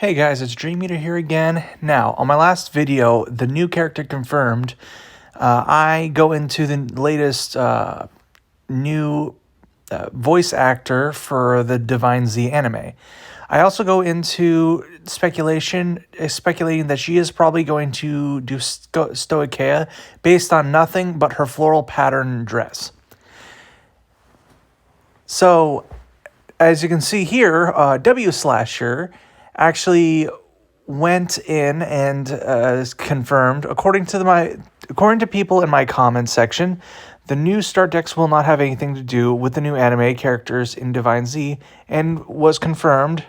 Hey guys, it's Dream Eater here again. Now, on my last video, the new character confirmed, I go into the latest new voice actor for the DivineZ anime. I also go into speculating that she is probably going to do Stoicheia based on nothing but her floral pattern dress. So, as you can see here, W Slasher actually went in and confirmed, according to people in my comments section, the new start decks will not have anything to do with the new anime characters in DivineZ, and was confirmed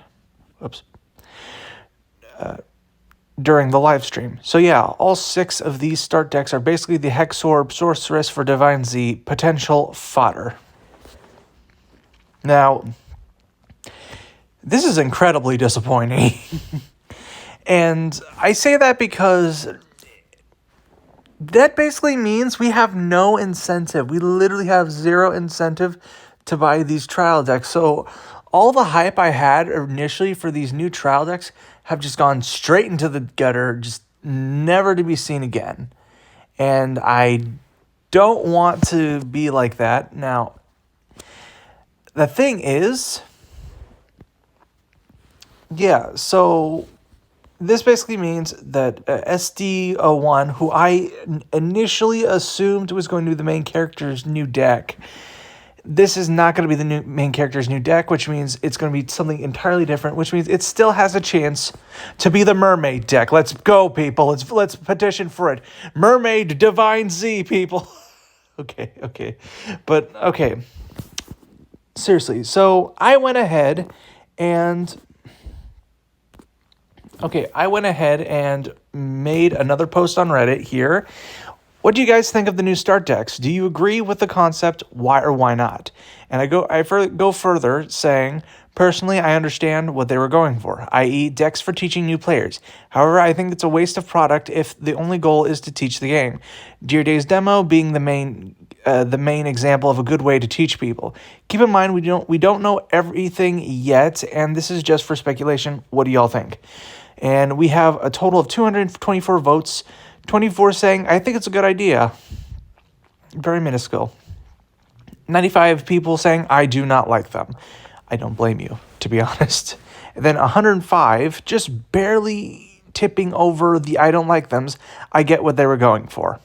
during the live stream. So yeah, all 6 of these start decks are basically the Hexorb Sorceress for DivineZ potential fodder. Now, this is incredibly disappointing. And I say that because that basically means we have no incentive. We literally have 0 incentive to buy these trial decks. So all the hype I had initially for these new trial decks have just gone straight into the gutter, just never to be seen again. And I don't want to be like that. Now, the thing is, yeah, so this basically means that SD01, who I initially assumed was going to be the main character's new deck, this is not going to be the main character's new deck, which means it's going to be something entirely different, which means it still has a chance to be the Mermaid deck. Let's go, people. Let's petition for it. Mermaid DivineZ, people. Okay. But, okay. Seriously, so I went ahead and made another post on Reddit here. What do you guys think of the new start decks? Do you agree with the concept? Why or why not? And I go further saying, personally, I understand what they were going for, i.e. decks for teaching new players. However, I think it's a waste of product if the only goal is to teach the game. Dear Day's demo being the main example of a good way to teach people. Keep in mind, we don't know everything yet, and this is just for speculation. What do y'all think? And we have a total of 224 votes, 24 saying, I think it's a good idea. Very minuscule. 95 people saying, I do not like them. I don't blame you, to be honest. And then 105 just barely tipping over the I don't like thems. I get what they were going for.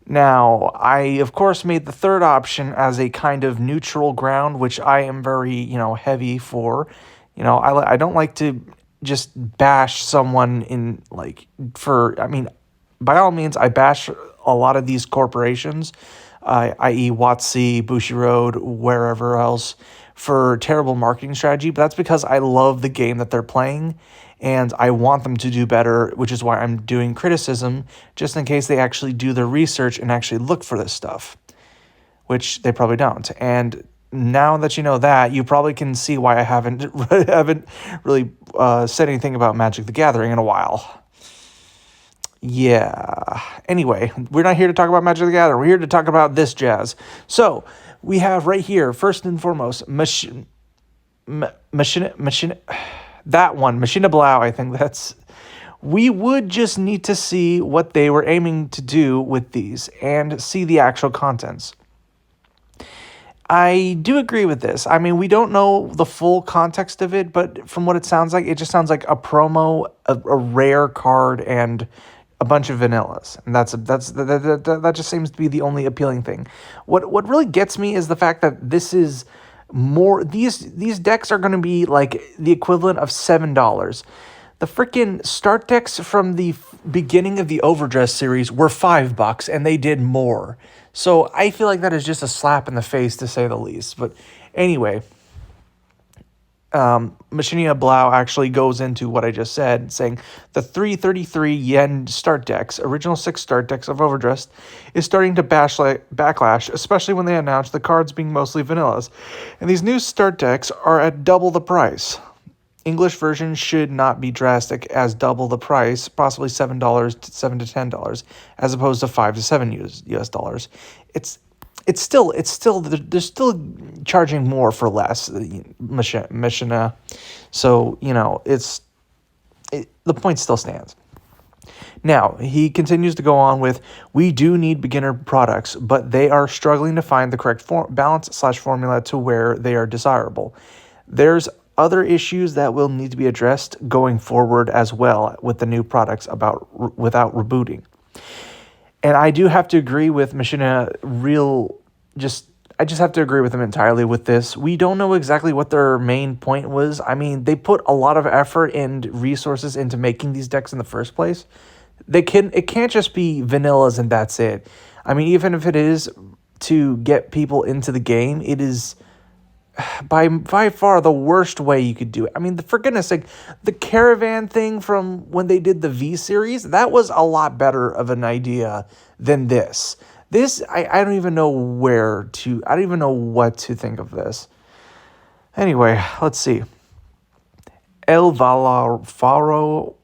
Now, I, of course, made the third option as a kind of neutral ground, which I am very, heavy for. I don't like to just bash someone by all means, I bash a lot of these corporations, i.e. WotC, Bushiroad, wherever else, for terrible marketing strategy, but that's because I love the game that they're playing, and I want them to do better, which is why I'm doing criticism, just in case they actually do their research and actually look for this stuff, which they probably don't. And now that you know that, you probably can see why I haven't really said anything about Magic the Gathering in a while. Yeah. Anyway, we're not here to talk about Magic the Gathering. We're here to talk about this jazz. So we have right here, first and foremost, Machina Blau. I think that's. We would just need to see what they were aiming to do with these and see the actual contents. I do agree with this. I mean, we don't know the full context of it, but from what it sounds like, it just sounds like a promo, a rare card, and a bunch of vanillas, and that just seems to be the only appealing thing. What really gets me is the fact that this is more. These decks are going to be like the equivalent of $7. The freaking start decks from the beginning of the Overdress series were $5, and they did more. So I feel like that is just a slap in the face, to say the least. But anyway, Machina Blau actually goes into what I just said, saying the 333 yen start decks, original 6 start decks of Overdressed, is starting to backlash, especially when they announced the cards being mostly vanillas. And these new start decks are at double the price. English version should not be drastic as double the price, possibly $7 to $10, as opposed to $5 to $7 US dollars. It's still they're still charging more for less, Machina. So it's the point still stands. Now, he continues to go on with, we do need beginner products, but they are struggling to find the correct balance/formula to where they are desirable. There's other issues that will need to be addressed going forward as well with the new products without rebooting. And I do have to agree with Machina I just have to agree with him entirely with this. We don't know exactly what their main point was. I mean, they put a lot of effort and resources into making these decks in the first place. It can't just be vanillas and that's it. I mean, even if it is to get people into the game, it is by far the worst way you could do it. I mean, for goodness sake, the caravan thing from when they did the V series, that was a lot better of an idea than this. I don't even know I don't even know what to think of this. Anyway, let's see. El Valafaro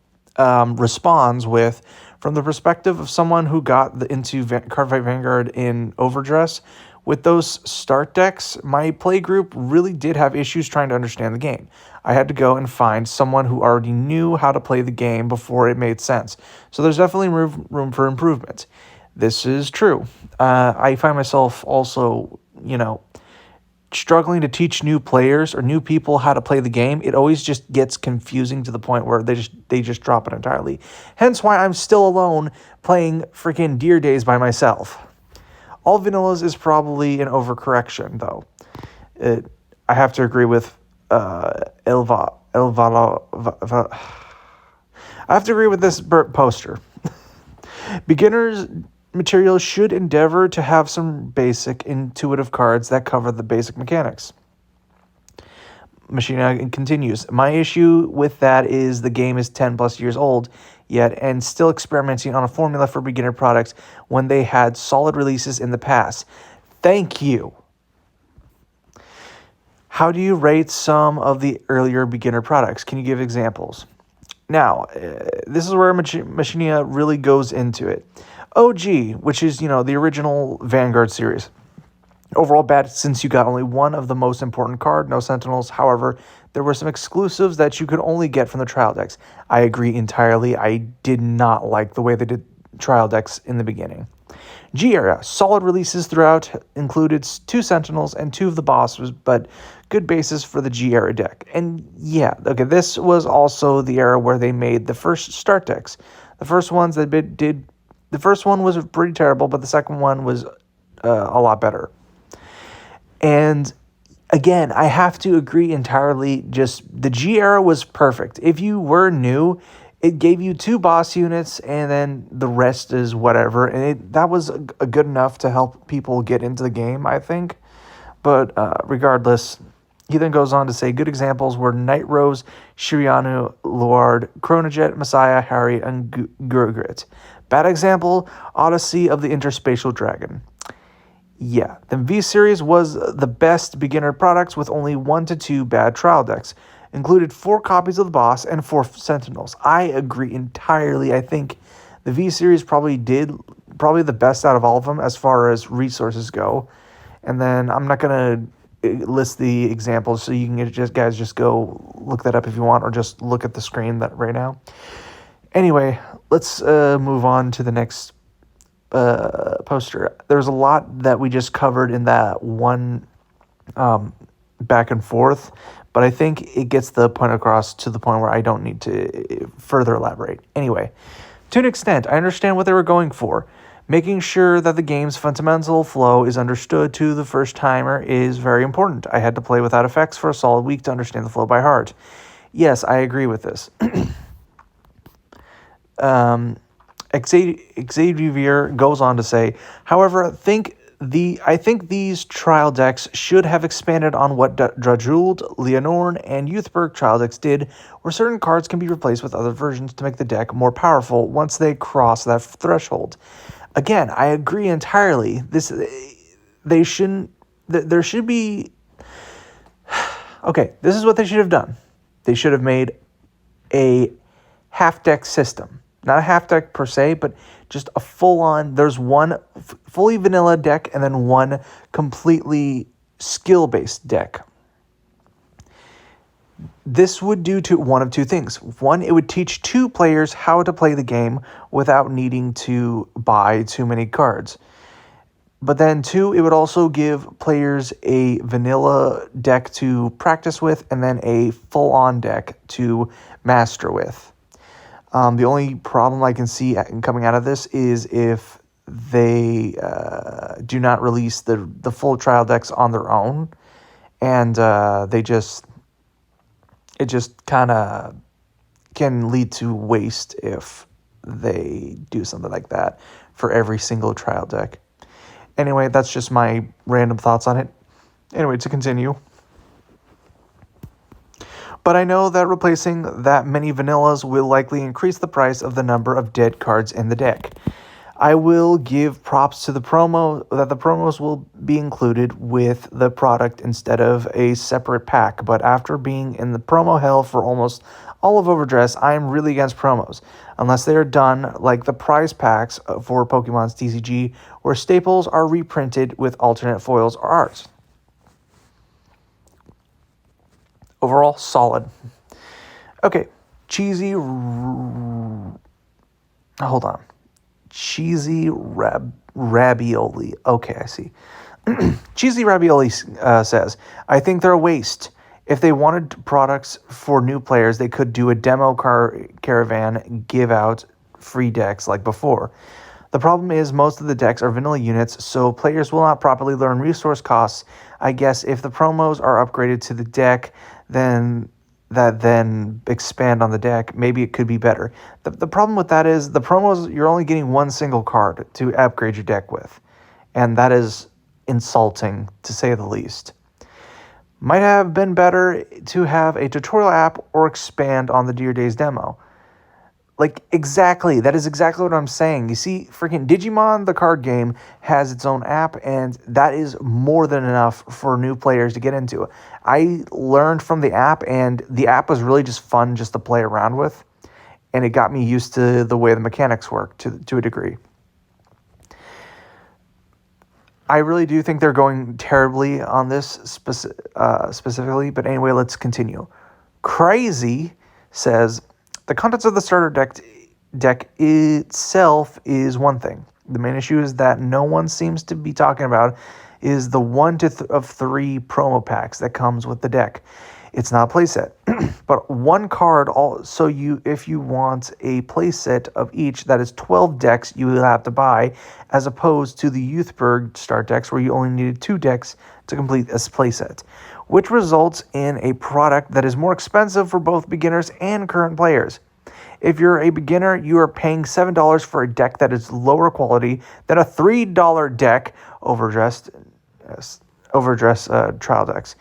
responds with, from the perspective of someone who got into Cardfight Vanguard in Overdress, with those start decks, my play group really did have issues trying to understand the game. I had to go and find someone who already knew how to play the game before it made sense. So there's definitely room for improvement. This is true. I find myself also, struggling to teach new players or new people how to play the game. It always just gets confusing to the point where they just drop it entirely. Hence why I'm still alone playing freaking Deer Days by myself. All vanillas is probably an overcorrection, though. I have to agree with Elva. I have to agree with this poster. Beginners material should endeavor to have some basic intuitive cards that cover the basic mechanics. Machina continues, my issue with that is the game is 10 plus years old yet and still experimenting on a formula for beginner products when they had solid releases in the past. Thank you. How do you rate some of the earlier beginner products? Can you give examples? Now, this is where Machina really goes into it. OG, which is, the original Vanguard series. Overall bad since you got only one of the most important card, no Sentinels. However, there were some exclusives that you could only get from the trial decks. I agree entirely. I did not like the way they did trial decks in the beginning. G era, solid releases throughout, included 2 Sentinels and 2 of the bosses, but good basis for the G era deck. And yeah, okay, this was also the era where they made the first start decks. The first one was pretty terrible, but the second one was a lot better. And again, I have to agree entirely. Just the G era was perfect. If you were new, it gave you 2 boss units, and then the rest is whatever. And that was a good enough to help people get into the game, I think. But regardless, he then goes on to say, good examples were Night Rose, Shirianu, Lord, Chronojet, Messiah, Harry, and Gurgrit. Bad example, Odyssey of the Interspatial Dragon. Yeah, the V-Series was the best beginner products with only 1 to 2 bad trial decks. Included 4 copies of the boss and 4 Sentinels. I agree entirely. I think the V-Series probably the best out of all of them as far as resources go. And then I'm not going to list the examples, so you can just go look that up if you want, or just look at the screen right now. Anyway, let's move on to the next poster. There's a lot that we just covered in that one back and forth, but I think it gets the point across to the point where I don't need to further elaborate. Anyway, to an extent, I understand what they were going for. Making sure that the game's fundamental flow is understood to the first timer is very important. I had to play without effects for a solid week to understand the flow by heart. Yes, I agree with this. Xavier goes on to say, however, I think these trial decks should have expanded on what Drajuld, Leonorn, and Youthberg trial decks did, where certain cards can be replaced with other versions to make the deck more powerful once they cross that threshold. Again, I agree entirely. There should be... Okay, this is what they should have done. They should have made a half-deck system. Not a half-deck per se, but just a full-on... There's one fully vanilla deck and then one completely skill-based deck. This would do one of two things. One, it would teach 2 players how to play the game without needing to buy too many cards. But then 2, it would also give players a vanilla deck to practice with and then a full-on deck to master with. The only problem I can see coming out of this is if they do not release the full trial decks on their own, and it just kind of can lead to waste if they do something like that for every single trial deck. Anyway, that's just my random thoughts on it. Anyway, to continue. But I know that replacing that many vanillas will likely increase the price of the number of dead cards in the deck. I will give props to the promos will be included with the product instead of a separate pack, but after being in the promo hell for almost all of Overdress, I am really against promos, unless they are done like the prize packs for Pokemon's TCG, where staples are reprinted with alternate foils or art. Overall, solid. Okay, hold on. CheesyRaboli. Okay, I see. CheesyRaboli says, I think they're a waste. If they wanted products for new players, they could do a demo caravan, give out free decks like before. The problem is most of the decks are vanilla units, so players will not properly learn resource costs. I guess if the promos are upgraded to the deck, then expand on the deck, maybe it could be better. The problem with that is the promos, you're only getting one single card to upgrade your deck with, and that is insulting, to say the least. Might have been better to have a tutorial app or expand on the Dear Days demo. Like, exactly. That is exactly what I'm saying. You see, freaking Digimon, the card game, has its own app, and that is more than enough for new players to get into. I learned from the app, and the app was really just fun just to play around with, and it got me used to the way the mechanics work to a degree. I really do think they're going terribly on this specifically, but anyway, let's continue. Crazy says, the contents of the starter deck itself is one thing. The main issue is that no one seems to be talking about is the 1 of 3 promo packs that comes with the deck. It's not a playset, but one card. If you want a playset of each, that is 12 decks you will have to buy, as opposed to the Youthberg start decks where you only needed 2 decks to complete this playset, which results in a product that is more expensive for both beginners and current players. If you're a beginner, you are paying $7 for a deck that is lower quality than a $3 deck overdressed trial decks.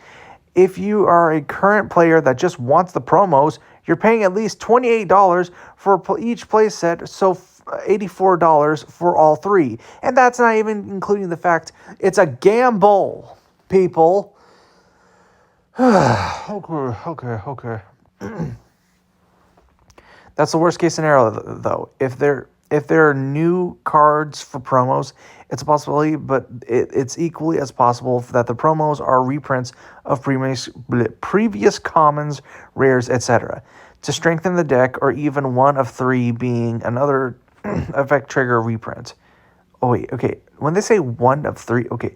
If you are a current player that just wants the promos, you're paying at least $28 for each playset, so $84 for all 3. And that's not even including the fact it's a gamble, people. Okay. That's the worst case scenario, though. If there are new cards for promos, it's a possibility, but it's equally as possible that the promos are reprints of previous commons, rares, etc. to strengthen the deck, or even 1 of 3 being another effect trigger reprint. Oh wait, okay. When they say 1 of 3, okay,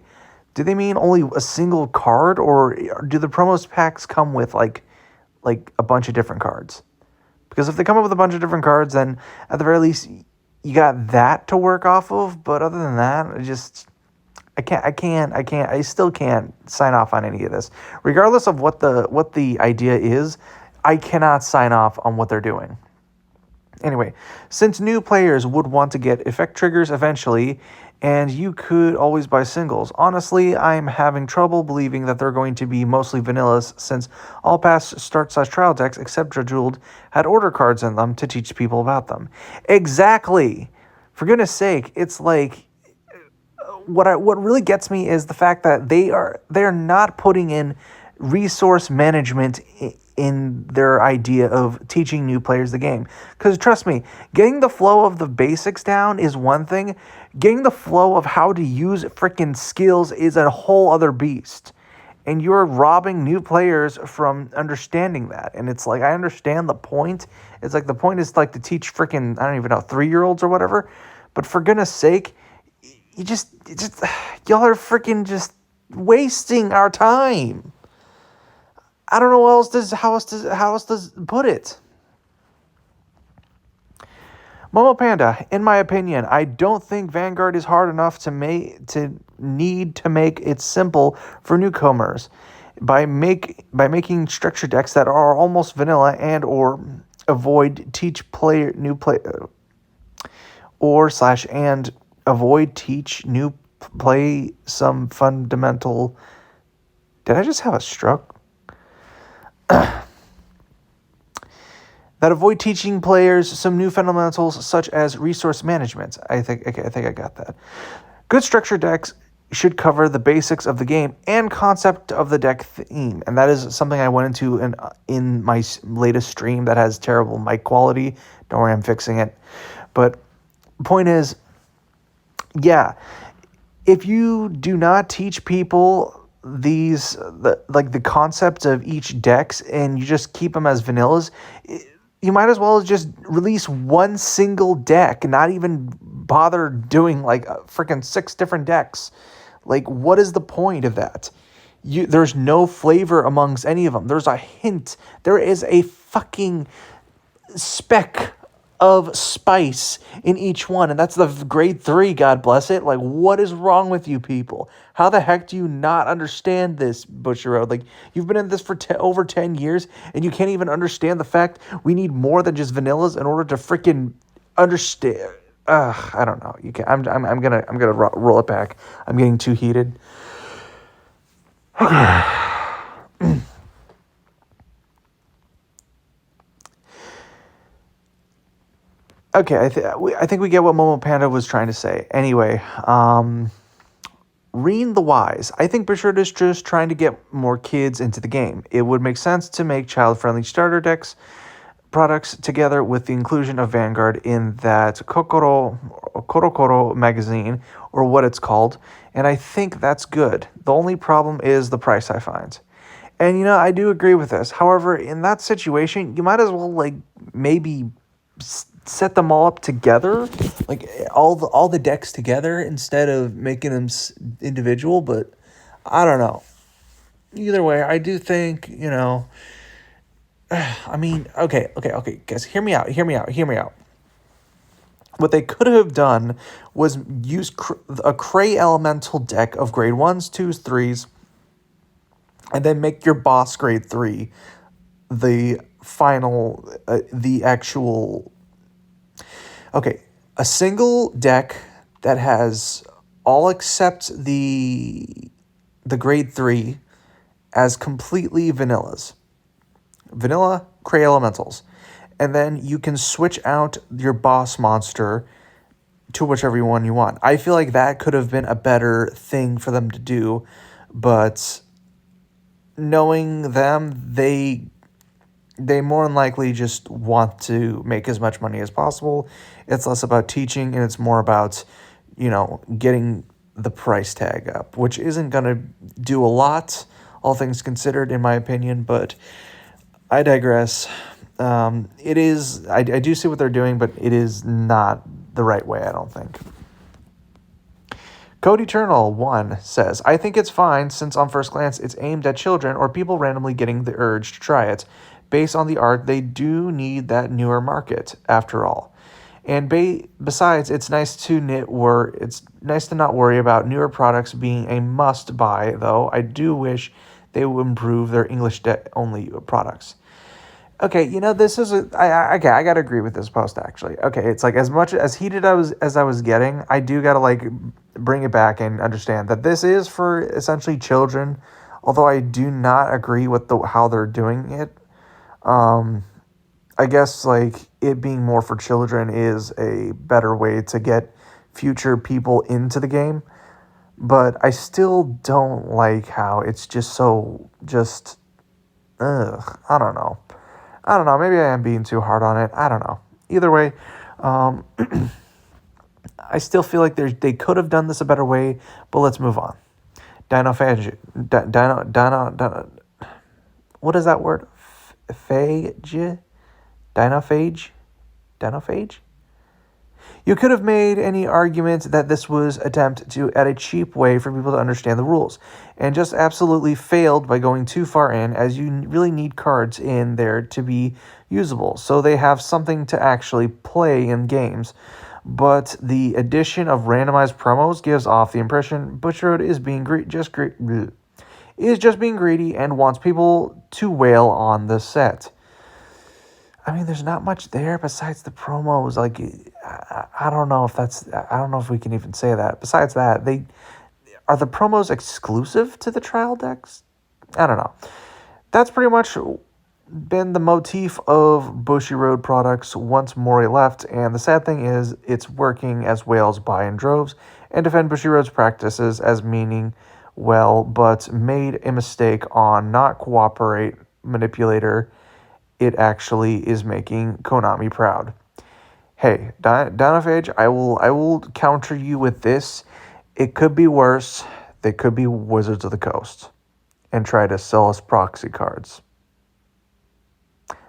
do they mean only a single card, or do the promos packs come with like a bunch of different cards? Because if they come up with a bunch of different cards, then at the very least you got that to work off of. But other than that, I still can't sign off on any of this. Regardless of what the idea is, I cannot sign off on what they're doing. Anyway, since new players would want to get effect triggers eventually, and you could always buy singles, honestly, I'm having trouble believing that they're going to be mostly vanillas, since all past start/trial decks, except Drajuled, had order cards in them to teach people about them. Exactly! For goodness sake, it's like, what really gets me is the fact that they're not putting in resource management in their idea of teaching new players the game. Because trust me, getting the flow of the basics down is one thing. Getting the flow of how to use freaking skills is a whole other beast. And you're robbing new players from understanding that. And it's like, I understand the point. It's like the point is like to teach freaking, I don't even know, 3-year-olds or whatever. But for goodness sake, y'all are freaking just wasting our time. I don't know how else does put it. Momo Panda, in my opinion, I don't think Vanguard is hard enough to make it simple for newcomers by making structure decks that are almost vanilla and or teach new play some fundamental. Did I just have a stroke? That avoid teaching players some new fundamentals such as resource management. I think I got that. Good structure decks should cover the basics of the game and concept of the deck theme, and that is something I went into in my latest stream that has terrible mic quality. Don't worry, I'm fixing it. But point is, yeah, if you do not teach people the concept of each decks and you just keep them as vanillas, you might as well just release one single deck and not even bother doing like freaking 6 different decks. Like, what is the point of that? There's no flavor amongst any of them. There's a hint. There is a fucking speck of spice in each one, and that's the grade 3, God bless it. Like, what is wrong with you people? How the heck do you not understand this, Butcher Road? Like, you've been in this for over 10 years, and you can't even understand the fact we need more than just vanillas in order to freaking understand. I don't know. You can. I'm gonna roll it back. I'm getting too heated. Okay, I think we get what Momo Panda was trying to say. Anyway, Renethewise. I think Bishop is just trying to get more kids into the game. It would make sense to make child-friendly starter decks products together with the inclusion of Vanguard in that Korokoro magazine, or what it's called, and I think that's good. The only problem is the price, I find. And, I do agree with this. However, in that situation, you might as well, like, maybe set them all up together, like all the decks together instead of making them individual. But I don't know. Either way, I do think, I mean, okay, guys, hear me out. What they could have done was use a Cray Elemental deck of grade 1s, 2s, 3s, and then make your boss grade 3 the final, the actual. Okay, a single deck that has all except the grade 3 as completely vanillas. Vanilla Cray Elementals. And then you can switch out your boss monster to whichever one you want. I feel like that could have been a better thing for them to do, but knowing them, they more than likely just want to make as much money as possible. It's less about teaching, and it's more about, getting the price tag up, which isn't going to do a lot, all things considered, in my opinion, but I digress. It is, I do see what they're doing, but it is not the right way, I don't think. Cody Turnal1 says, I think it's fine since on first glance it's aimed at children or people randomly getting the urge to try it. Based on the art, they do need that newer market, after all. And besides, it's nice to not worry about newer products being a must-buy, though I do wish they would improve their English-only products. Okay, this is I gotta agree with this post, actually. Okay, it's like, as much as heated as I was getting, I do gotta, like, bring it back and understand that this is for essentially children, although I do not agree with how they're doing it. I guess, like, it being more for children is a better way to get future people into the game, but I still don't like how it's just so I don't know. Maybe I am being too hard on it. I don't know. Either way, I still feel like they could have done this a better way, but let's move on. Dinophage. Dino. What is that word? Phage? Dinophage? Dinophage? You could have made any argument that this was attempt to add a cheap way for people to understand the rules, and just absolutely failed by going too far in, as you really need cards in there to be usable, so they have something to actually play in games. But the addition of randomized promos gives off the impression Bushiroad is just being greedy and wants people to wail on the set. I mean, there's not much there besides the promos. Like, I don't know if I don't know if we can even say that. Besides that, are the promos exclusive to the trial decks? I don't know. That's pretty much been the motif of Bushiroad products once Mori left, and the sad thing is it's working as whales buy in droves and defend Bushiroad's practices as meaning well, but made a mistake on not cooperate manipulator. It actually is making Konami proud. Hey, Dinophage, I will counter you with this. It could be worse. They could be Wizards of the Coast and try to sell us proxy cards.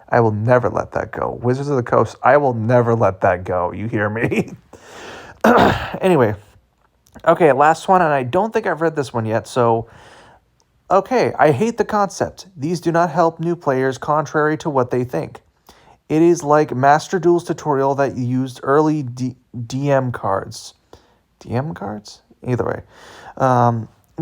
I will never let that go. Wizards of the Coast, I will never let that go. You hear me? Anyway. Okay, last one, and I don't think I've read this one yet, so... Okay, I hate the concept. These do not help new players contrary to what they think. It is like Master Duel's tutorial that used early DM cards. DM cards? Either way.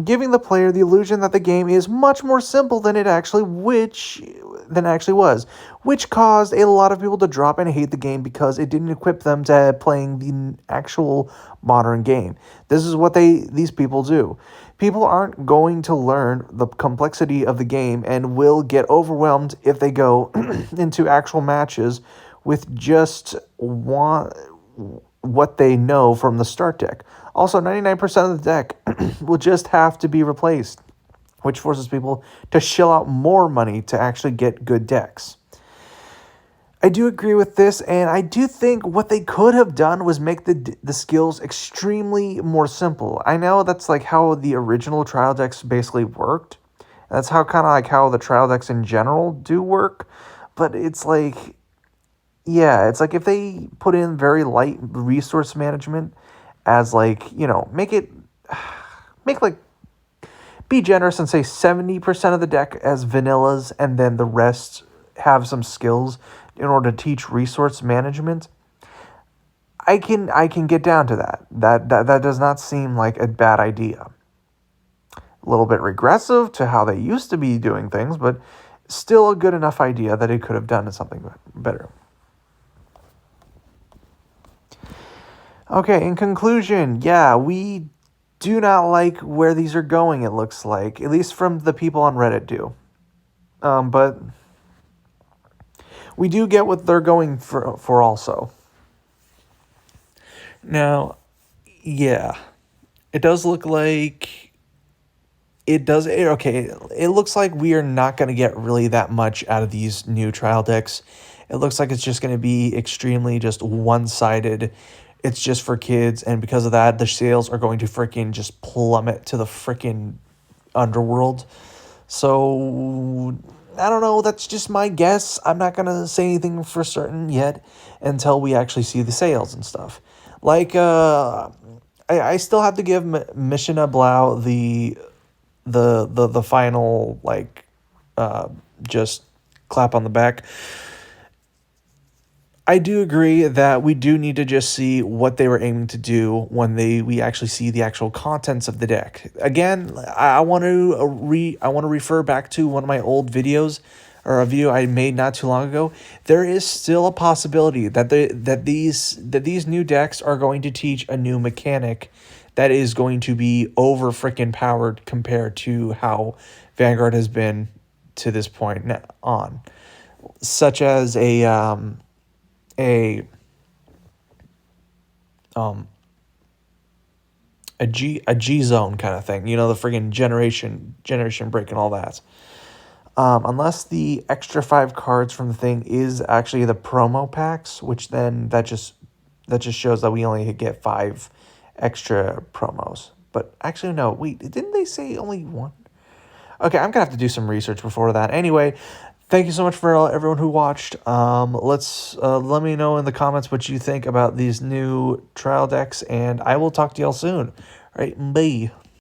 Giving the player the illusion that the game is much more simple than it actually was, which caused a lot of people to drop and hate the game because it didn't equip them to playing the actual modern game. This is what these people do. People aren't going to learn the complexity of the game and will get overwhelmed if they go into actual matches with just what they know from the start deck. Also, 99% of the deck will just have to be replaced, which forces people to shell out more money to actually get good decks. I do agree with this, and I do think what they could have done was make the skills extremely more simple. I know that's like how the original trial decks basically worked. That's how kind of like how the trial decks in general do work, but it's like, yeah, it's like if they put in very light resource management as like, be generous and say 70% of the deck as vanillas and then the rest have some skills in order to teach resource management. I can get down to that. That does not seem like a bad idea. A little bit regressive to how they used to be doing things, but still a good enough idea that it could have done something better. Okay, in conclusion, yeah, we do not like where these are going, it looks like. At least from the people on Reddit do. But we do get what they're going for also. Now, yeah, it does look like... It looks like we are not going to get really that much out of these new trial decks. It looks like it's just going to be extremely just one-sided. It's just for kids, and because of that, the sales are going to freaking just plummet to the freaking underworld. So, I don't know, that's just my guess. I'm not going to say anything for certain yet until we actually see the sales and stuff. Like, I still have to give Mishina Blau the final, like, just clap on the back. I do agree that we do need to just see what they were aiming to do when we actually see the actual contents of the deck. Again, I want to refer back to one of my old videos, or a video I made not too long ago. There is still a possibility that these new decks are going to teach a new mechanic that is going to be over freaking powered compared to how Vanguard has been to this point on, such as a G zone kind of thing, the friggin' generation break and all that. Unless the extra 5 cards from the thing is actually the promo packs, which then that just shows that we only get 5 extra promos. But actually, no. Wait, didn't they say only one? Okay, I'm gonna have to do some research before that. Anyway, thank you so much for everyone who watched. Let me know in the comments what you think about these new trial decks, and I will talk to y'all soon. All right, bye.